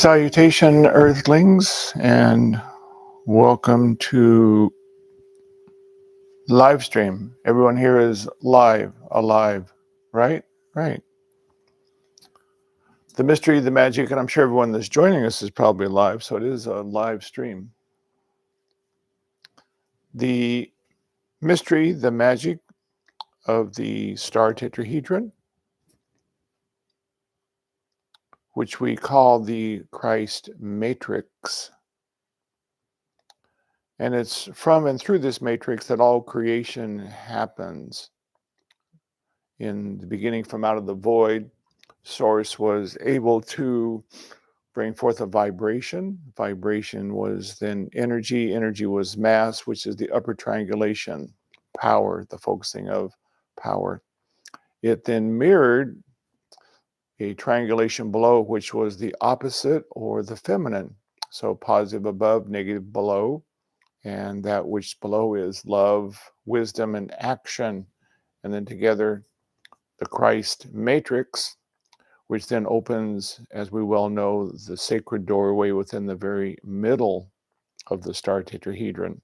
Salutation, Earthlings, and welcome to live stream. Everyone here is alive, right? Right. The mystery, the magic, and I'm sure everyone that's joining us is probably live, so it is a live stream. The mystery, the magic of the star tetrahedron, which we call the Christ matrix. And it's from and through this matrix that all creation happens. In the beginning, from out of the void, Source was able to bring forth a vibration. Vibration was then energy. Energy was mass, which is the upper triangulation, power, the focusing of power. It then mirrored a triangulation below, which was the opposite or the feminine. So positive above, negative below. And that which below is love, wisdom, and action. And then together, the Christ matrix, which then opens, as we well know, the sacred doorway within the very middle of the star tetrahedron.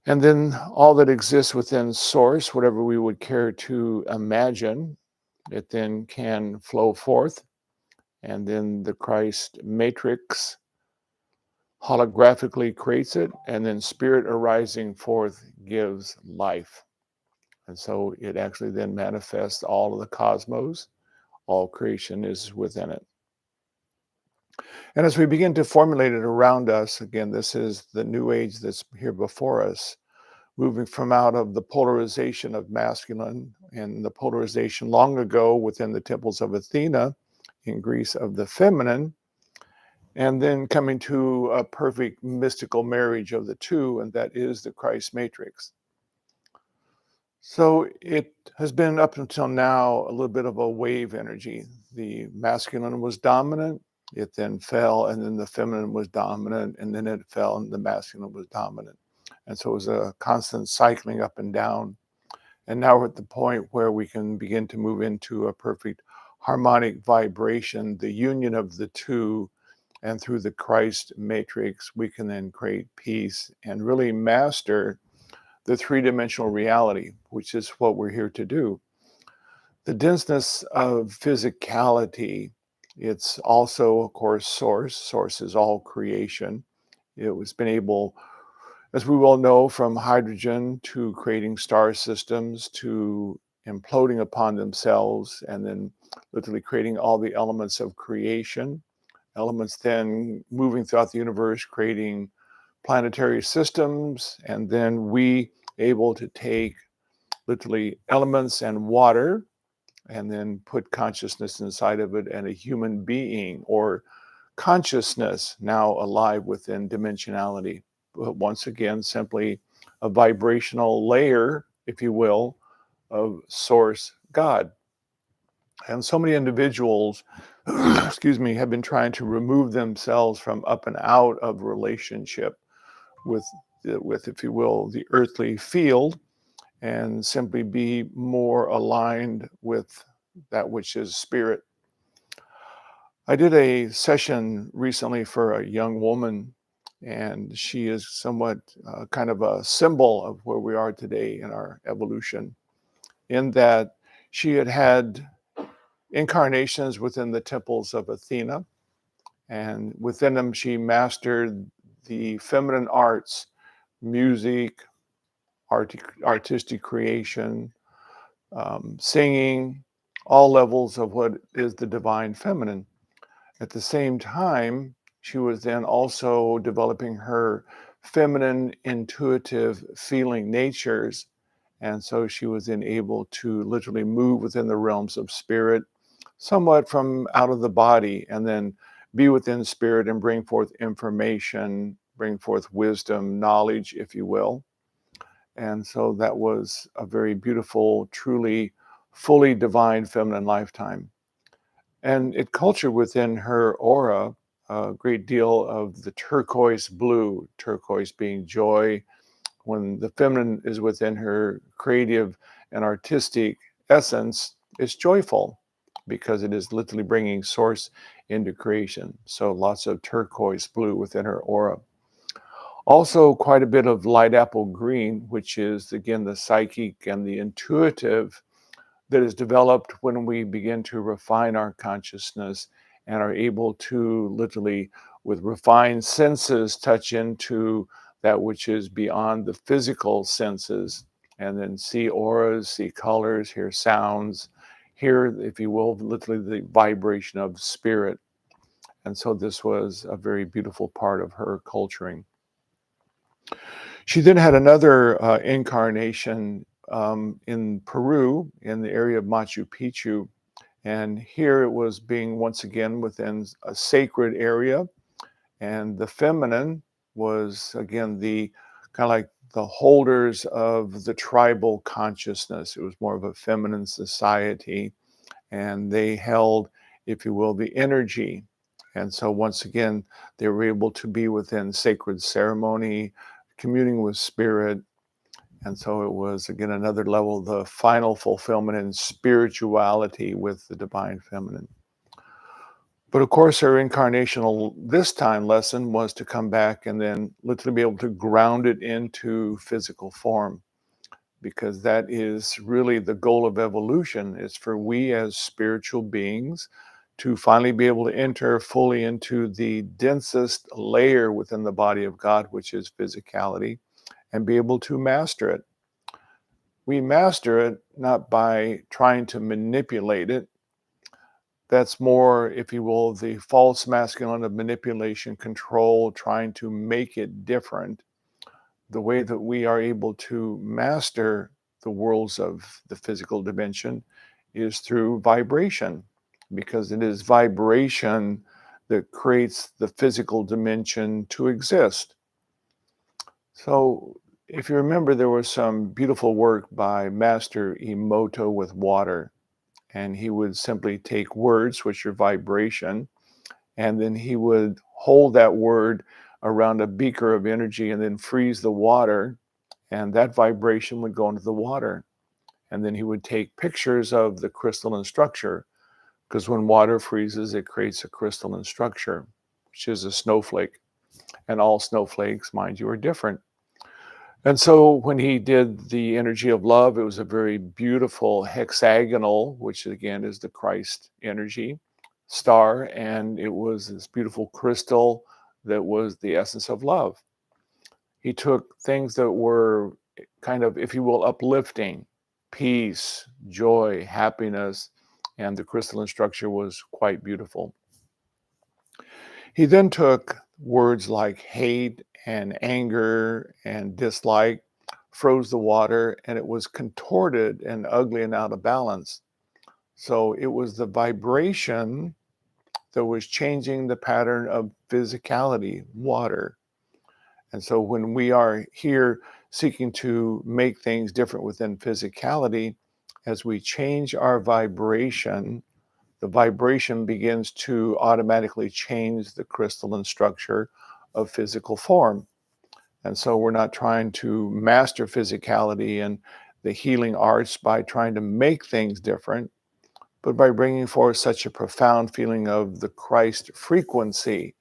And then all that exists within Source, whatever we would care to imagine, it then can flow forth. And then the Christ matrix holographically creates it, and then spirit arising forth gives life. And so it actually then manifests all of the cosmos. All creation is within it. And as we begin to formulate it around us, again, this is the new age that's here before us, moving from out of the polarization of masculine and the polarization long ago within the temples of Athena in Greece of the feminine, and then coming to a perfect mystical marriage of the two, and that is the Christ matrix. So it has been up until now a little bit of a wave energy. The masculine was dominant, it then fell, and then the feminine was dominant, and then it fell, and the masculine was dominant. And so it was a constant cycling up and down. And now we're at the point where we can begin to move into a perfect harmonic vibration, the union of the two. And through the Christ matrix, we can then create peace and really master the three-dimensional reality, which is what we're here to do. The denseness of physicality, it's also, of course, Source. Source is all creation. It was been able, as we well know, from hydrogen to creating star systems to imploding upon themselves and then literally creating all the elements of creation. Elements then moving throughout the universe, creating planetary systems, and then we able to take literally elements and water and then put consciousness inside of it, and a human being or consciousness now alive within dimensionality. But once again, simply a vibrational layer, if you will, of Source God. And so many individuals, excuse me, have been trying to remove themselves from up and out of relationship with, if you will, the earthly field, and simply be more aligned with that which is spirit. I did a session recently for a young woman, and she is somewhat kind of a symbol of where we are today in our evolution, in that she had had incarnations within the temples of Athena, and within them she mastered the feminine arts, music, artistic creation, singing, all levels of what is the divine feminine. At the same time, she was then also developing her feminine, intuitive, feeling natures. And so she was then able to literally move within the realms of spirit, somewhat from out of the body, and then be within spirit and bring forth information, bring forth wisdom, knowledge, if you will. And so that was a very beautiful, truly, fully divine feminine lifetime. And it cultured within her aura a great deal of the turquoise blue, turquoise being joy. When the feminine is within her creative and artistic essence, it's joyful. because it is literally bringing source into creation. So lots of turquoise blue within her aura. Also, quite a bit of light apple green, which is again the psychic and the intuitive that is developed when we begin to refine our consciousness and are able to literally, with refined senses, touch into that which is beyond the physical senses, and then see auras, see colors, hear sounds, hear, if you will, literally the vibration of spirit. And so this was a very beautiful part of her culturing. She then had another incarnation in Peru, in the area of Machu Picchu. And here it was being once again within a sacred area. And the feminine was again the kind of like the holders of the tribal consciousness. It was more of a feminine society. And they held, if you will, the energy. And so once again, they were able to be within sacred ceremony, communing with spirit. And so it was, again, another level, the final fulfillment in spirituality with the divine feminine. But of course, her incarnational this time lesson was to come back and then literally be able to ground it into physical form, because that is really the goal of evolution, is for we as spiritual beings to finally be able to enter fully into the densest layer within the body of God, which is physicality, and be able to master it. We master it not by trying to manipulate it. That's more, if you will, the false masculine of manipulation, control, trying to make it different. The way that we are able to master the worlds of the physical dimension is through vibration, because it is vibration that creates the physical dimension to exist. So if you remember, there was some beautiful work by Master Emoto with water, and he would simply take words, which are vibration, and then he would hold that word around a beaker of energy and then freeze the water, and that vibration would go into the water. And then he would take pictures of the crystalline structure, because when water freezes, it creates a crystalline structure, which is a snowflake. And all snowflakes, mind you, are different. And so when he did the energy of love, it was a very beautiful hexagonal, which again is the Christ energy star. And it was this beautiful crystal that was the essence of love. He took things that were kind of, if you will, uplifting, peace, joy, happiness, and the crystalline structure was quite beautiful. He then took words like hate and anger and dislike, froze the water, and it was contorted and ugly and out of balance. So it was the vibration that was changing the pattern of physicality, water. And so when we are here seeking to make things different within physicality, as we change our vibration, the vibration begins to automatically change the crystalline structure of physical form. And so we're not trying to master physicality and the healing arts by trying to make things different, but by bringing forth such a profound feeling of the Christ frequency,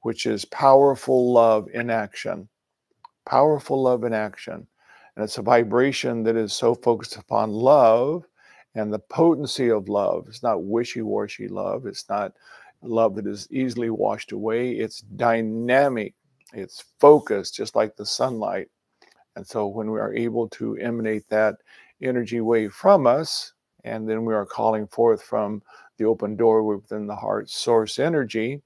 which is powerful love in action. Powerful love in action. And it's a vibration that is so focused upon love and the potency of love. It's not wishy-washy love. It's not love that is easily washed away. It's dynamic. It's focused, just like the sunlight. And so when we are able to emanate that energy wave from us, and then we are calling forth from the open door within the heart source energy,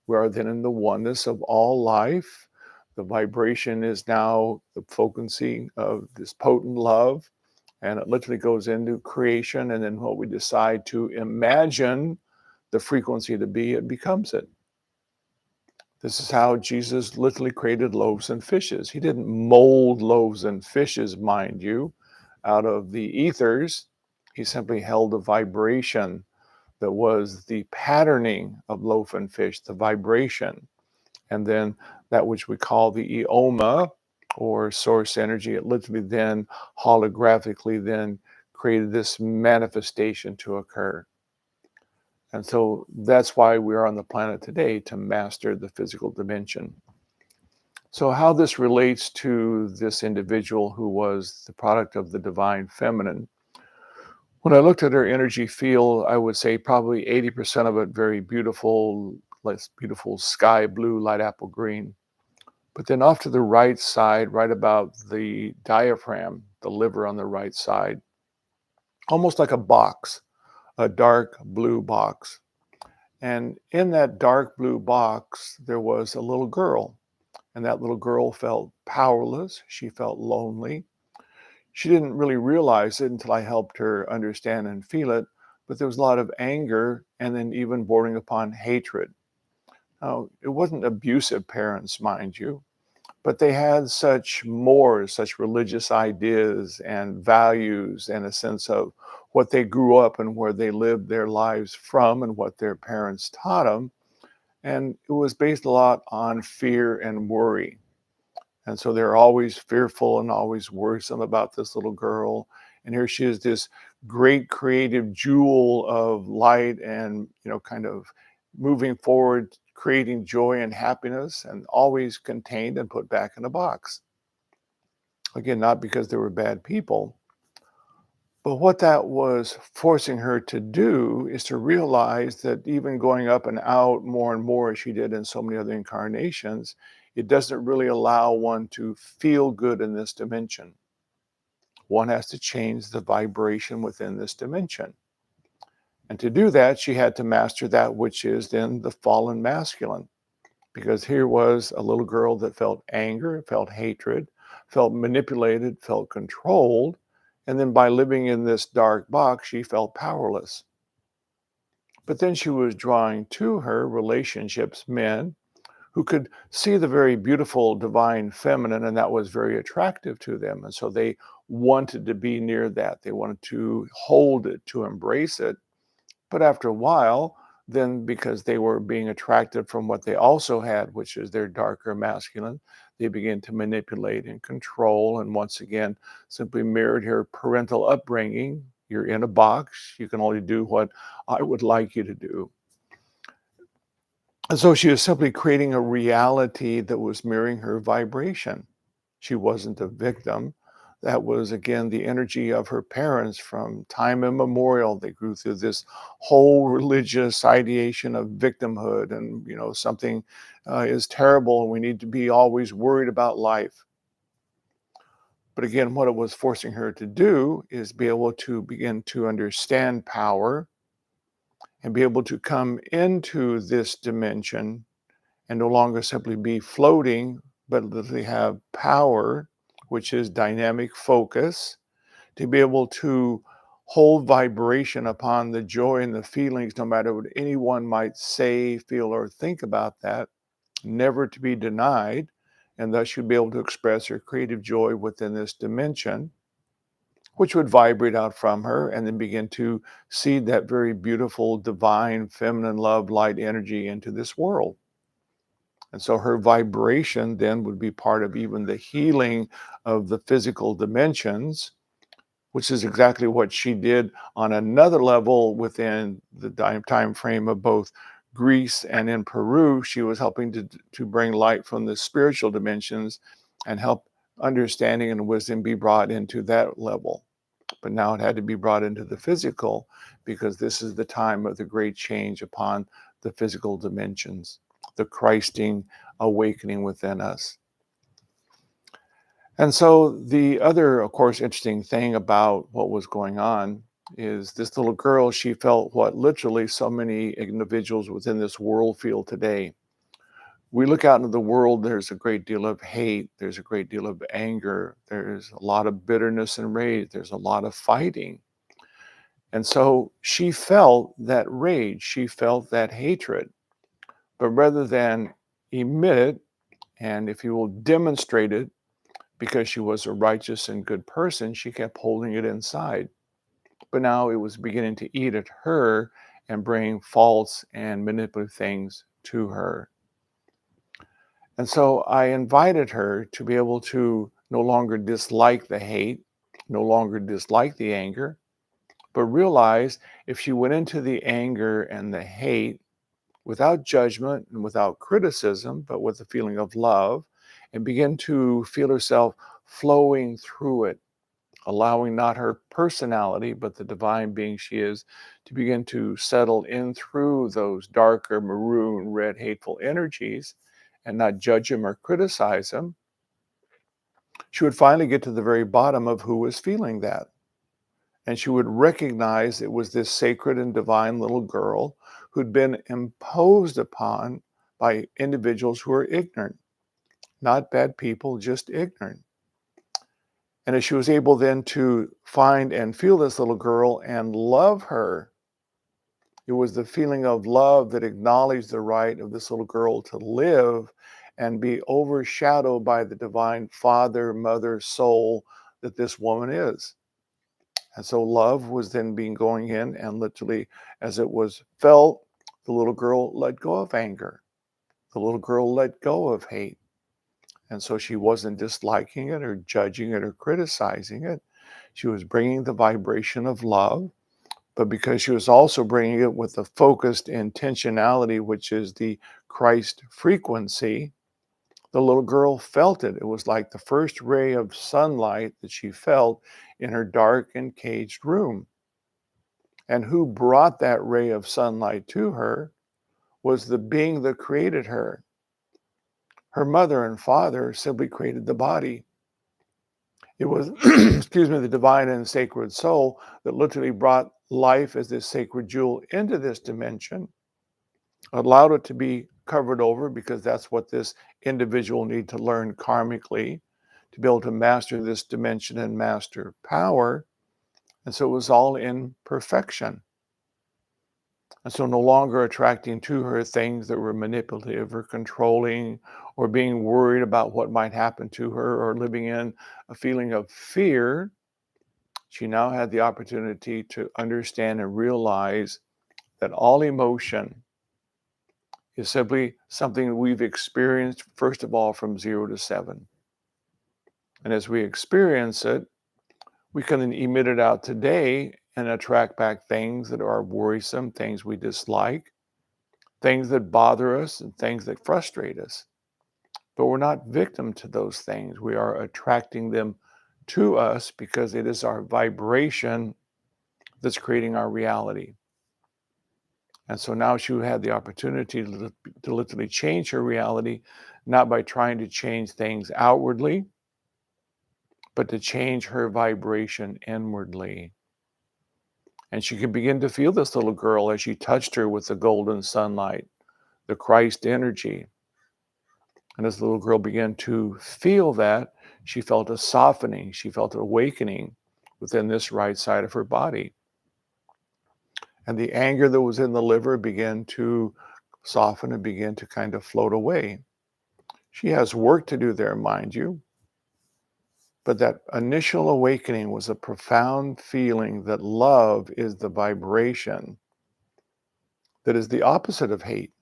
we are then in the oneness of all life. The vibration is now the frequency of this potent love, and it literally goes into creation. And then what we decide to imagine the frequency to be, it becomes it. This is how Jesus literally created loaves and fishes. He didn't mold loaves and fishes, mind you, out of the ethers. He simply held a vibration that was the patterning of loaf and fish, the vibration. And then that which we call the eoma, or source energy, it literally then holographically then created this manifestation to occur. And so that's why we are on the planet today, to master the physical dimension. So, how this relates to this individual who was the product of the divine feminine, when I looked at her energy field, I would say probably 80% of it very beautiful, less beautiful sky blue, light apple green. But then off to the right side, right about the diaphragm, the liver on the right side, almost like a box, a dark blue box. And in that dark blue box, there was a little girl. And that little girl felt powerless. She felt lonely. She didn't really realize it until I helped her understand and feel it. But there was a lot of anger and then even bordering upon hatred. Now, it wasn't abusive parents, mind you, but they had such religious ideas and values and a sense of what they grew up and where they lived their lives from and what their parents taught them. And it was based a lot on fear and worry. And so they're always fearful and always worrisome about this little girl. And here she is, this great creative jewel of light and, kind of moving forward, creating joy and happiness, and always contained and put back in a box. Again, not because they were bad people, but what that was forcing her to do is to realize that even going up and out more and more, as she did in so many other incarnations, it doesn't really allow one to feel good in this dimension. One has to change the vibration within this dimension. And to do that, she had to master that which is then the fallen masculine. Because here was a little girl that felt anger, felt hatred, felt manipulated, felt controlled. And then by living in this dark box, she felt powerless. But then she was drawing to her relationships, men who could see the very beautiful divine feminine, and that was very attractive to them. And so they wanted to be near that. They wanted to hold it, to embrace it. But after a while, then because they were being attracted from what they also had, which is their darker masculine, they began to manipulate and control. And once again, simply mirrored her parental upbringing. You're in a box. You can only do what I would like you to do. And so she was simply creating a reality that was mirroring her vibration. She wasn't a victim. That was, again, the energy of her parents from time immemorial. They grew through this whole religious ideation of victimhood and, something is terrible and we need to be always worried about life. But again, what it was forcing her to do is be able to begin to understand power and be able to come into this dimension and no longer simply be floating, but literally have power, which is dynamic focus, to be able to hold vibration upon the joy and the feelings, no matter what anyone might say, feel, or think about that, never to be denied. And thus you'd be able to express her creative joy within this dimension, which would vibrate out from her and then begin to seed that very beautiful, divine, feminine love, light energy into this world. And so her vibration then would be part of even the healing of the physical dimensions, which is exactly what she did on another level within the time frame of both Greece and in Peru. She was helping to bring light from the spiritual dimensions and help understanding and wisdom be brought into that level. But now it had to be brought into the physical because this is the time of the great change upon the physical dimensions, the Christing awakening within us. And so the other, of course, interesting thing about what was going on is this little girl, she felt what literally so many individuals within this world feel today. We look out into the world, there's a great deal of hate, there's a great deal of anger, there's a lot of bitterness and rage, there's a lot of fighting. And so she felt that rage, she felt that hatred, but rather than emit it, and if you will demonstrate it, because she was a righteous and good person, she kept holding it inside. But now it was beginning to eat at her and bring false and manipulative things to her. And so I invited her to be able to no longer dislike the hate, no longer dislike the anger, but realized if she went into the anger and the hate without judgment and without criticism, but with a feeling of love, and begin to feel herself flowing through it, allowing not her personality, but the divine being she is, to begin to settle in through those darker maroon, red, hateful energies and not judge them or criticize them, she would finally get to the very bottom of who was feeling that. And she would recognize it was this sacred and divine little girl who'd been imposed upon by individuals who are ignorant, not bad people, just ignorant. And as she was able then to find and feel this little girl and love her, it was the feeling of love that acknowledged the right of this little girl to live and be overshadowed by the divine father, mother, soul that this woman is. And so love was then being going in, and literally, as it was felt, the little girl let go of anger. The little girl let go of hate. And so she wasn't disliking it or judging it or criticizing it. She was bringing the vibration of love, but because she was also bringing it with a focused intentionality, which is the Christ frequency, the little girl felt it. It was like the first ray of sunlight that she felt in her dark and caged room. And who brought that ray of sunlight to her was the being that created her. Her mother and father simply created the body. It was, excuse me, the divine and sacred soul that literally brought life as this sacred jewel into this dimension, allowed it to be covered over because that's what this individual need to learn karmically to be able to master this dimension and master power. And so it was all in perfection. And so no longer attracting to her things that were manipulative or controlling or being worried about what might happen to her or living in a feeling of fear. She now had the opportunity to understand and realize that all emotion is simply something we've experienced, first of all, from 0 to 7. And as we experience it, we can then emit it out today and attract back things that are worrisome, things we dislike, things that bother us, and things that frustrate us. But we're not victim to those things. We are attracting them to us because it is our vibration that's creating our reality. And so now she had the opportunity to literally change her reality, not by trying to change things outwardly, but to change her vibration inwardly. And she could begin to feel this little girl as she touched her with the golden sunlight, the Christ energy. And as the little girl began to feel that, she felt a softening, she felt an awakening within this right side of her body. And the anger that was in the liver began to soften and begin to kind of float away. She has work to do there, mind you. But that initial awakening was a profound feeling that love is the vibration that is the opposite of hate.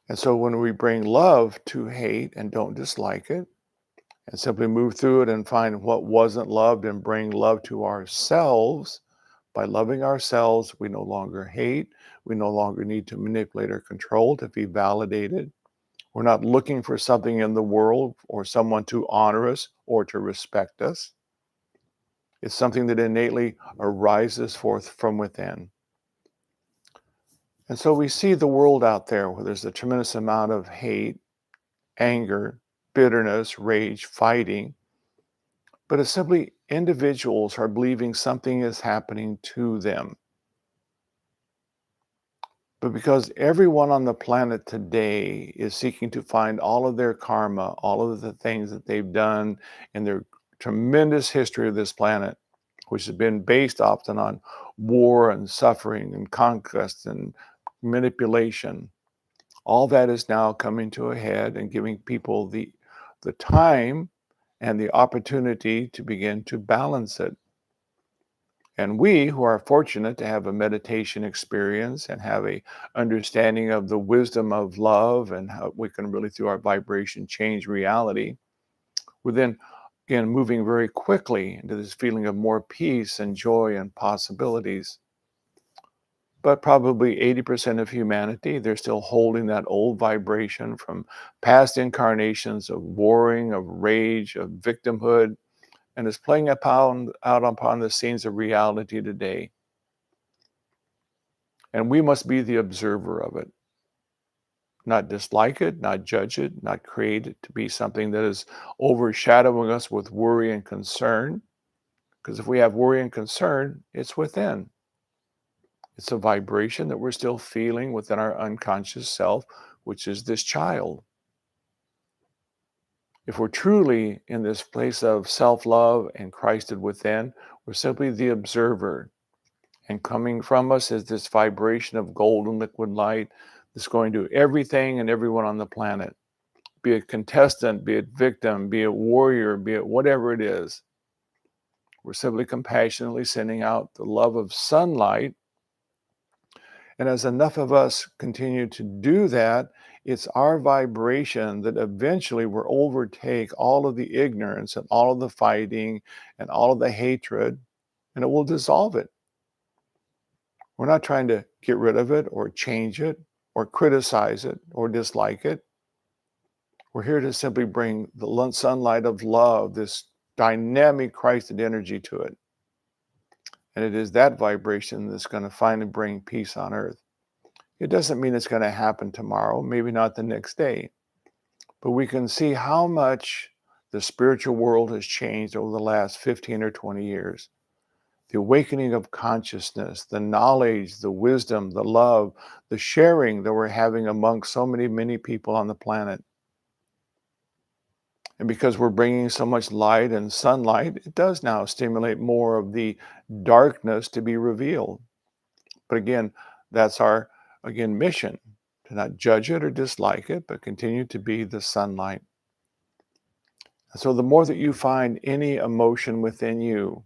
And so when we bring love to hate and don't dislike it, and simply move through it and find what wasn't loved and bring love to ourselves, by loving ourselves, we no longer hate. We no longer need to manipulate or control to be validated. We're not looking for something in the world or someone to honor us or to respect us. It's something that innately arises forth from within. And so we see the world out there where there's a tremendous amount of hate, anger, bitterness, rage, fighting, but it's simply individuals are believing something is happening to them. But because everyone on the planet today is seeking to find all of their karma, all of the things that they've done in their tremendous history of this planet, which has been based often on war and suffering and conquest and manipulation, all that is now coming to a head and giving people the time and the opportunity to begin to balance it. And we who are fortunate to have a meditation experience and have a understanding of the wisdom of love and how we can really through our vibration change reality, we then again, moving very quickly into this feeling of more peace and joy and possibilities. But probably 80% of humanity, they're still holding that old vibration from past incarnations of warring, of rage, of victimhood, and is playing out upon the scenes of reality today. And we must be the observer of it, not dislike it, not judge it, not create it to be something that is overshadowing us with worry and concern. Because if we have worry and concern, it's within. It's a vibration that we're still feeling within our unconscious self, which is this child. If we're truly in this place of self-love and Christed within, we're simply the observer. And coming from us is this vibration of golden liquid light that's going to everything and everyone on the planet. Be it contestant, be it victim, be it warrior, be it whatever it is. We're simply compassionately sending out the love of sunlight. And as enough of us continue to do that, it's our vibration that eventually will overtake all of the ignorance and all of the fighting and all of the hatred, and it will dissolve it. We're not trying to get rid of it or change it or criticize it or dislike it. We're here to simply bring the sunlight of love, this dynamic Christed energy to it. And it is that vibration that's going to finally bring peace on earth. It doesn't mean it's going to happen tomorrow, maybe not the next day, but we can see how much the spiritual world has changed over the last 15 or 20 years. The awakening of consciousness, the knowledge, the wisdom, the love, the sharing that we're having amongst so many people on the planet. And because we're bringing so much light and sunlight, it does now stimulate more of the darkness to be revealed. But again, that's our, mission, to not judge it or dislike it, but continue to be the sunlight. And so the more that you find any emotion within you,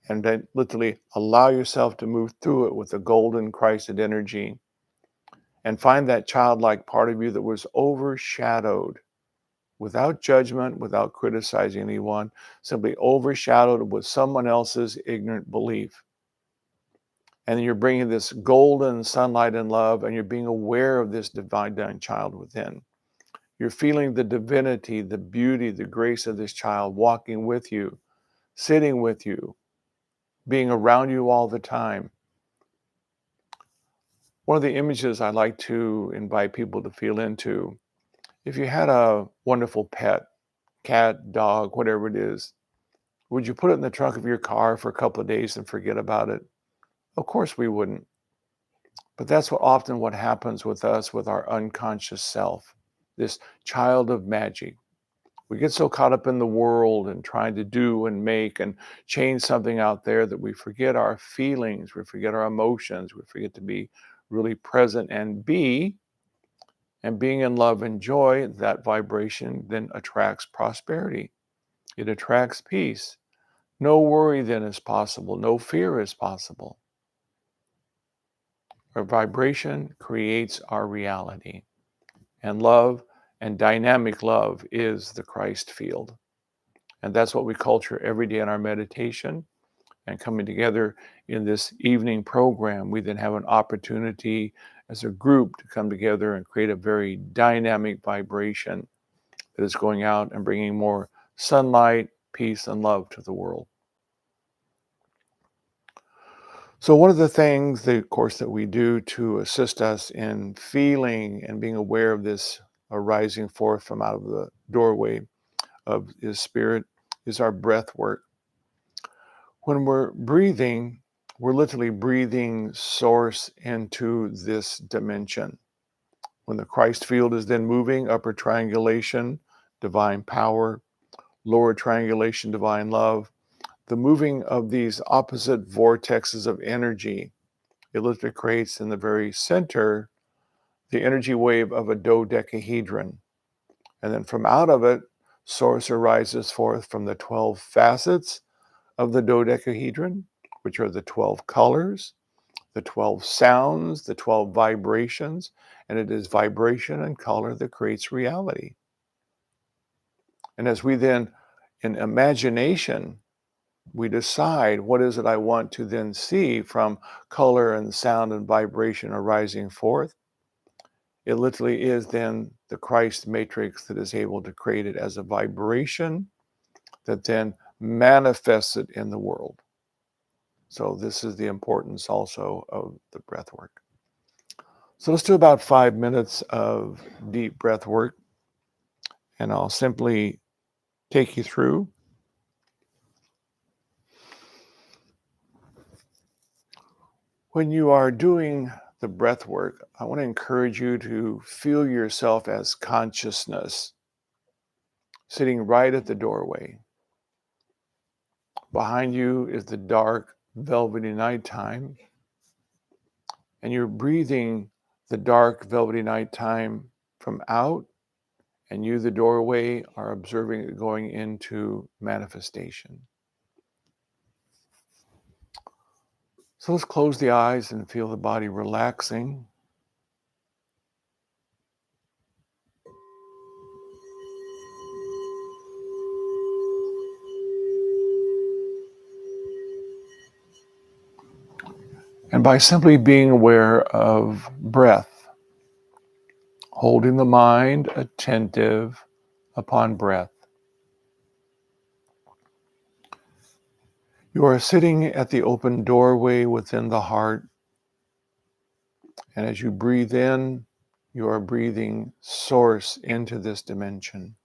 and then literally allow yourself to move through it with the golden Christed energy, and find that childlike part of you that was overshadowed, without judgment, without criticizing anyone, simply overshadowed with someone else's ignorant belief. And then you're bringing this golden sunlight and love, and you're being aware of this divine child within. You're feeling the divinity, the beauty, the grace of this child walking with you, sitting with you, being around you all the time. One of the images I like to invite people to feel into, if you had a wonderful pet, cat, dog, whatever it is, would you put it in the trunk of your car for a couple of days and forget about it? Of course we wouldn't. But that's what happens with us, with our unconscious self, this child of magic. We get so caught up in the world and trying to do and make and change something out there that we forget our feelings, we forget our emotions, we forget to be really present and be. And being in love and joy, that vibration then attracts prosperity. It attracts peace. No worry then is possible. No fear is possible. Our vibration creates our reality. And love and dynamic love is the Christ field. And that's what we culture every day in our meditation. And coming together in this evening program, we then have an opportunity as a group to come together and create a very dynamic vibration that is going out and bringing more sunlight, peace, and love to the world. So one of the things, of course, that we do to assist us in feeling and being aware of this arising forth from out of the doorway of His Spirit is our breath work. When we're breathing, we're literally breathing source into this dimension. When the Christ field is then moving, upper triangulation, divine power, lower triangulation, divine love, the moving of these opposite vortexes of energy, it literally creates in the very center the energy wave of a dodecahedron. And then from out of it, source arises forth from the 12 facets of the dodecahedron, which are the 12 colors, the 12 sounds, the 12 vibrations, and it is vibration and color that creates reality. And as we then in imagination, we decide what is it I want to then see from color and sound and vibration arising forth. It literally is then the Christ matrix that is able to create it as a vibration that then manifests it in the world. So this is the importance also of the breath work. So let's do about 5 minutes of deep breath work, and I'll simply take you through. When you are doing the breath work, I want to encourage you to feel yourself as consciousness sitting right at the doorway. Behind you is the dark, velvety nighttime, and you're breathing the dark, velvety nighttime from out, and you, the doorway, are observing it going into manifestation. So let's close the eyes and feel the body relaxing. And by simply being aware of breath, holding the mind attentive upon breath, you are sitting at the open doorway within the heart. And as you breathe in, you are breathing source into this dimension.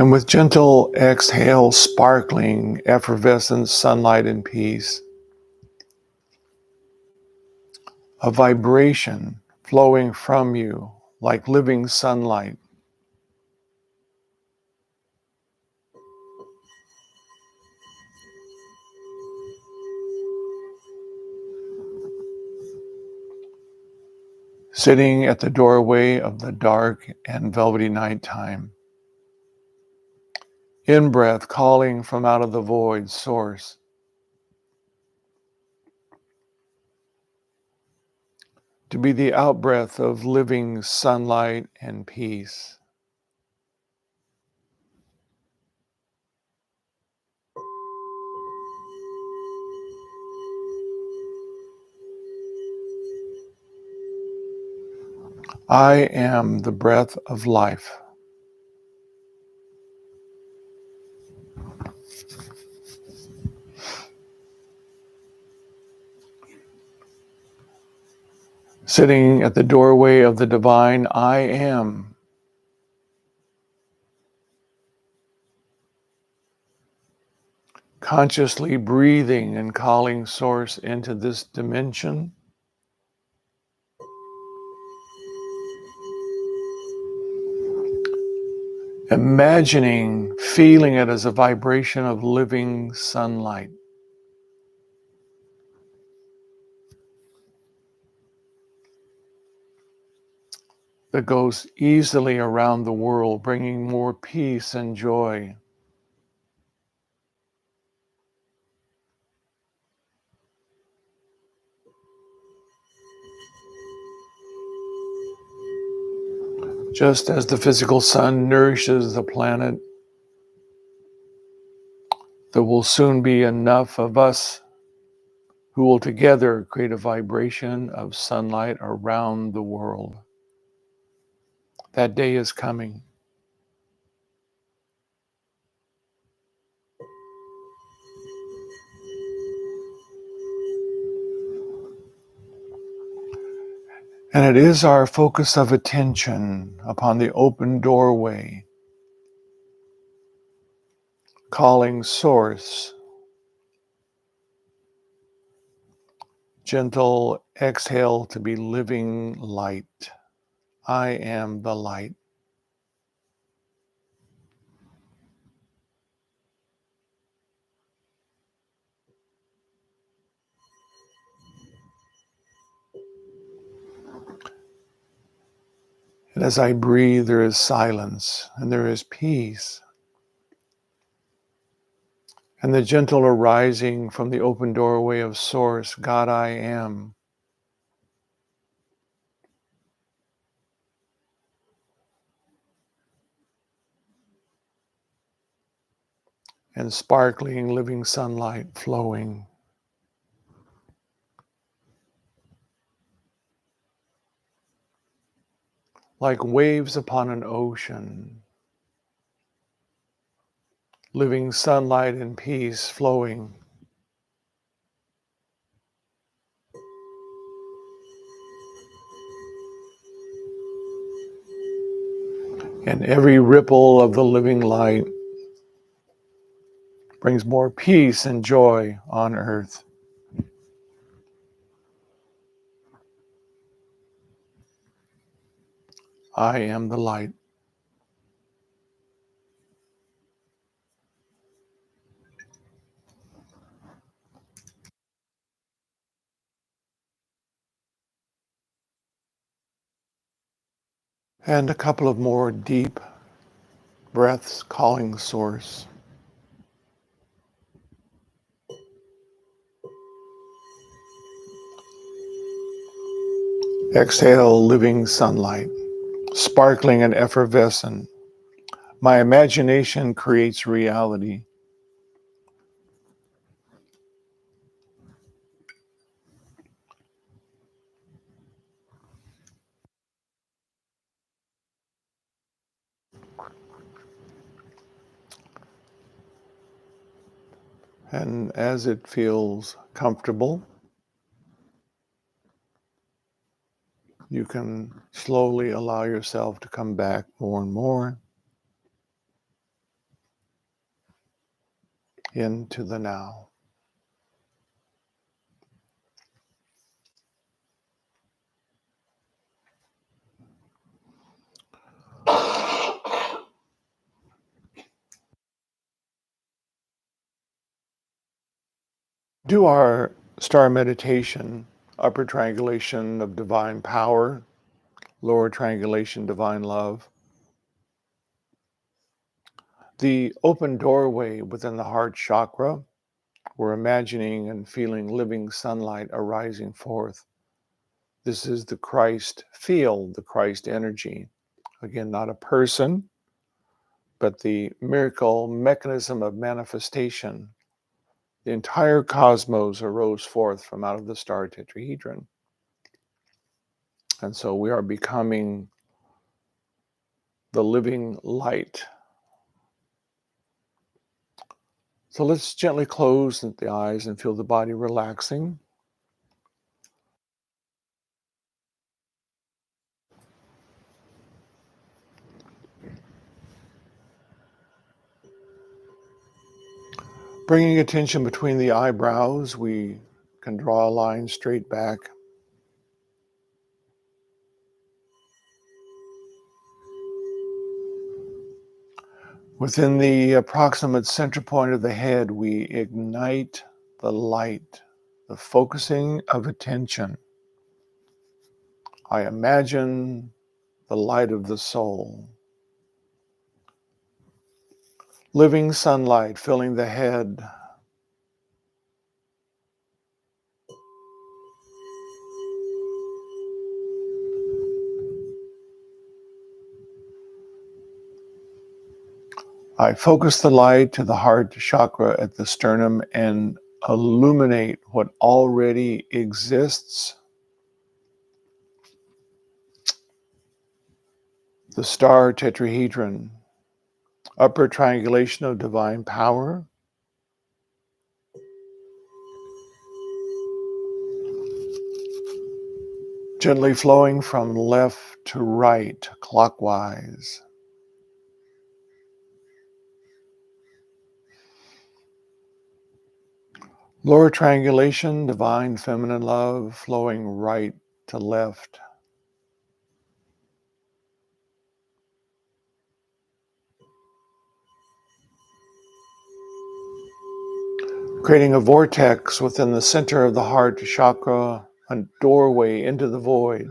And with gentle exhale, sparkling, effervescent sunlight and peace, a vibration flowing from you like living sunlight. Sitting at the doorway of the dark and velvety nighttime. In-breath calling from out of the void source. To be the out-breath of living sunlight and peace. I am the breath of life. Sitting at the doorway of the divine I am. Consciously breathing and calling source into this dimension. Imagining, feeling it as a vibration of living sunlight. That goes easily around the world, bringing more peace and joy. Just as the physical sun nourishes the planet, there will soon be enough of us who will together create a vibration of sunlight around the world. That day is coming. And it is our focus of attention upon the open doorway, calling source. Gentle exhale to be living light. I am the light. And as I breathe, there is silence and there is peace. And the gentle arising from the open doorway of source, God I am, and sparkling living sunlight flowing. Like waves upon an ocean, living sunlight and peace flowing. And every ripple of the living light brings more peace and joy on earth. I am the light. And a couple of more deep breaths calling source. Exhale, living sunlight, sparkling and effervescent. My imagination creates reality. And as it feels comfortable, you can slowly allow yourself to come back more and more into the now. Do our star meditation, upper triangulation of divine power, lower triangulation, divine love. The open doorway within the heart chakra, we're imagining and feeling living sunlight arising forth. This is the Christ field, the Christ energy. Again, not a person, but the miracle mechanism of manifestation. The entire cosmos arose forth from out of the star tetrahedron. And so we are becoming the living light. So let's gently close the eyes and feel the body relaxing. Bringing attention between the eyebrows, we can draw a line straight back. Within the approximate center point of the head, we ignite the light, the focusing of attention. I imagine the light of the soul. Living sunlight filling the head. I focus the light to the heart chakra at the sternum and illuminate what already exists. The star tetrahedron, upper triangulation of divine power. Gently flowing from left to right, clockwise. Lower triangulation, divine feminine love, flowing right to left. Creating a vortex within the center of the heart chakra, a doorway into the void.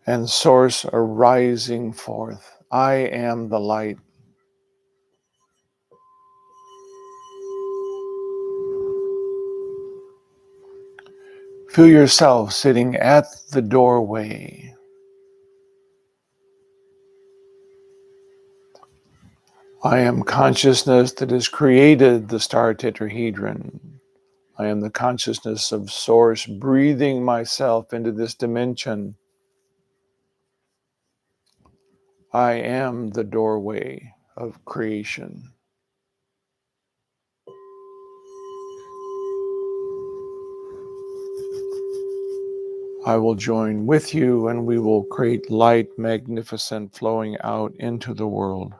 And source arising forth. I am the light. Feel yourself sitting at the doorway. I am consciousness that has created the star tetrahedron. I am the consciousness of Source breathing myself into this dimension. I am the doorway of creation. I will join with you and we will create light, magnificent, flowing out into the world.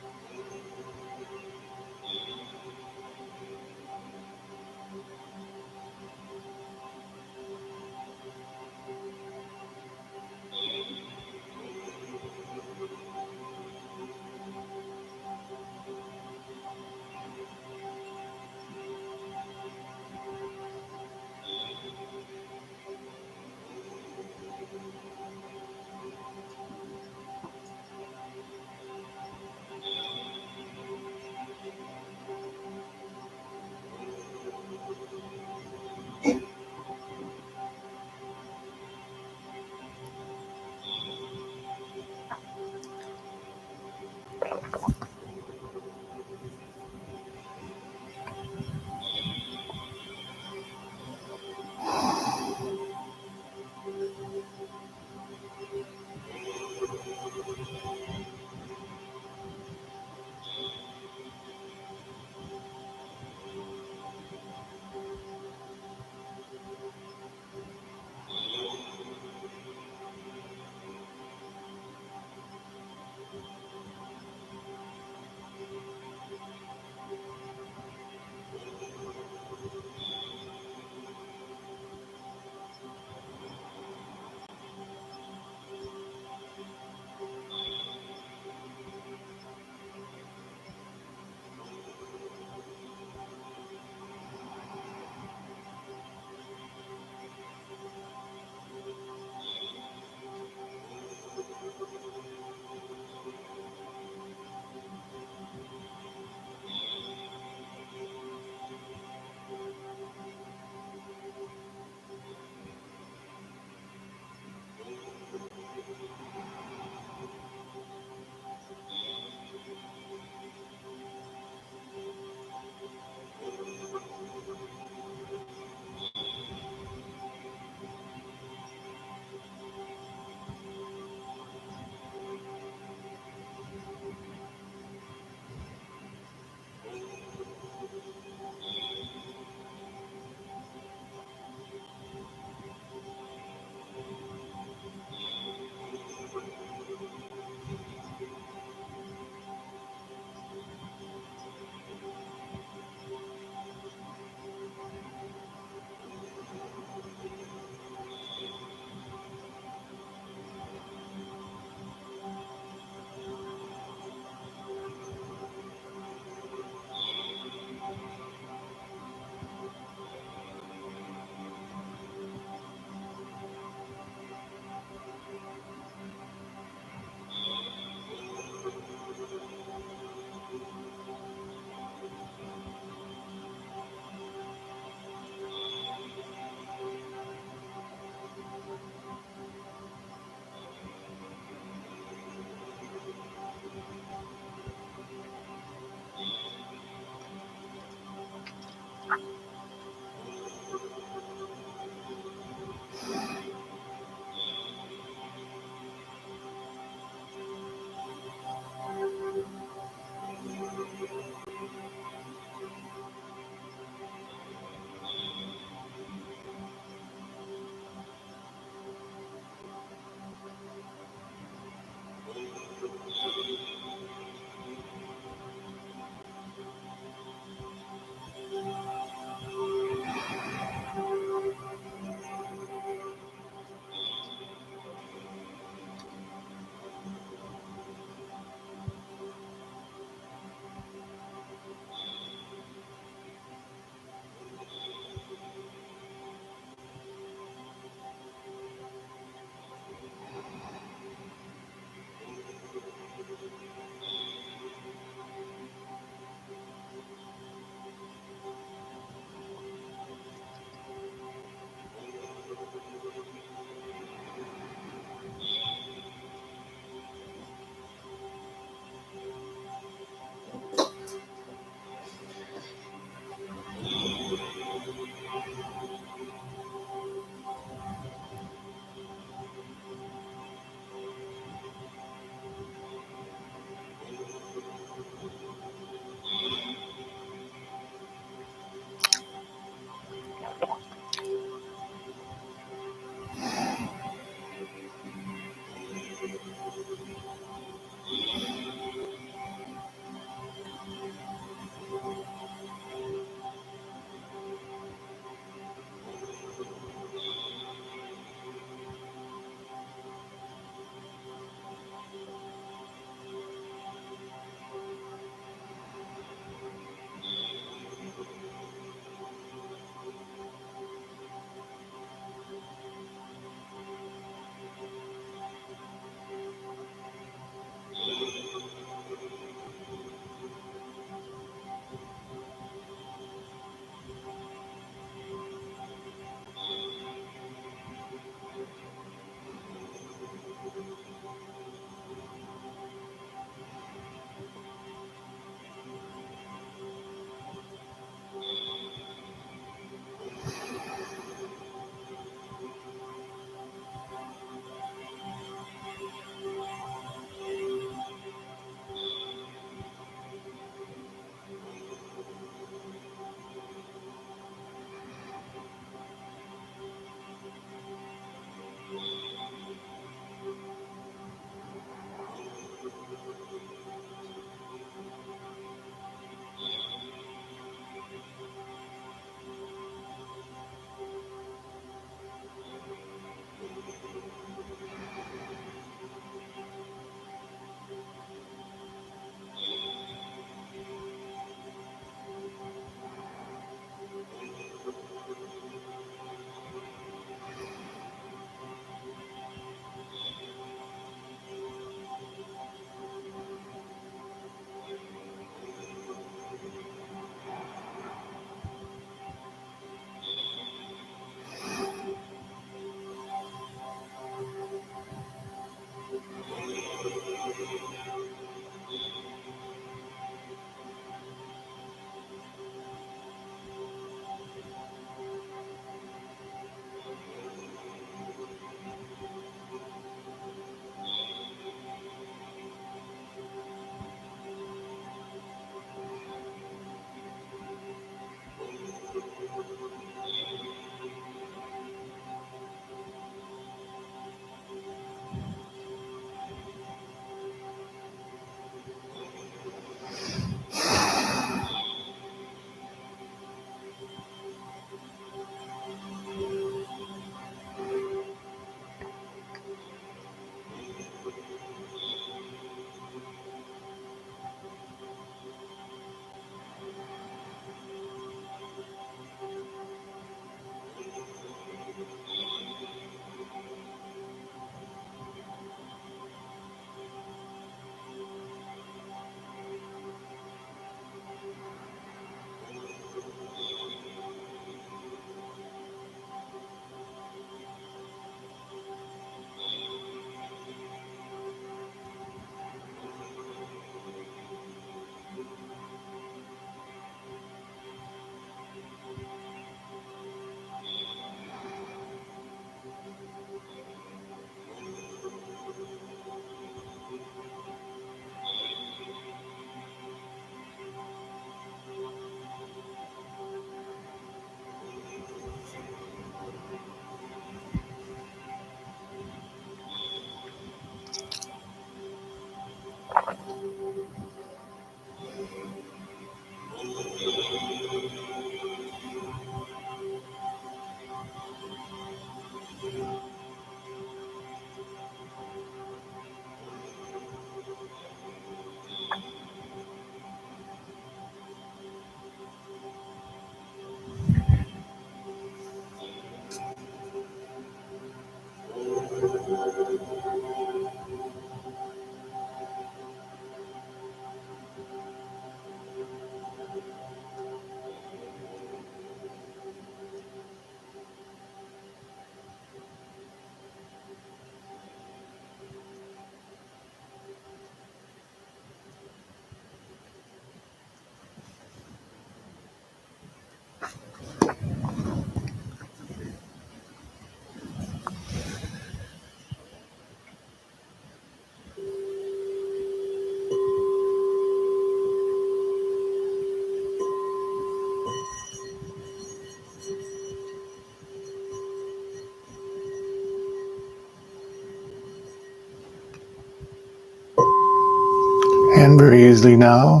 And very easily now,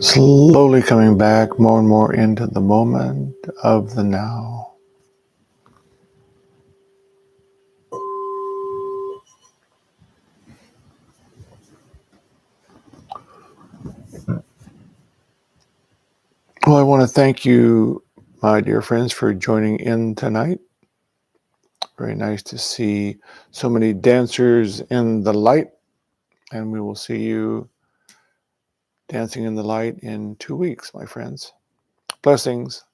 slowly coming back more and more into the moment of the now. Well, I want to thank you, my dear friends, for joining in tonight. Very nice to see so many dancers in the light, and we will see you dancing in the light in 2 weeks, my friends. Blessings.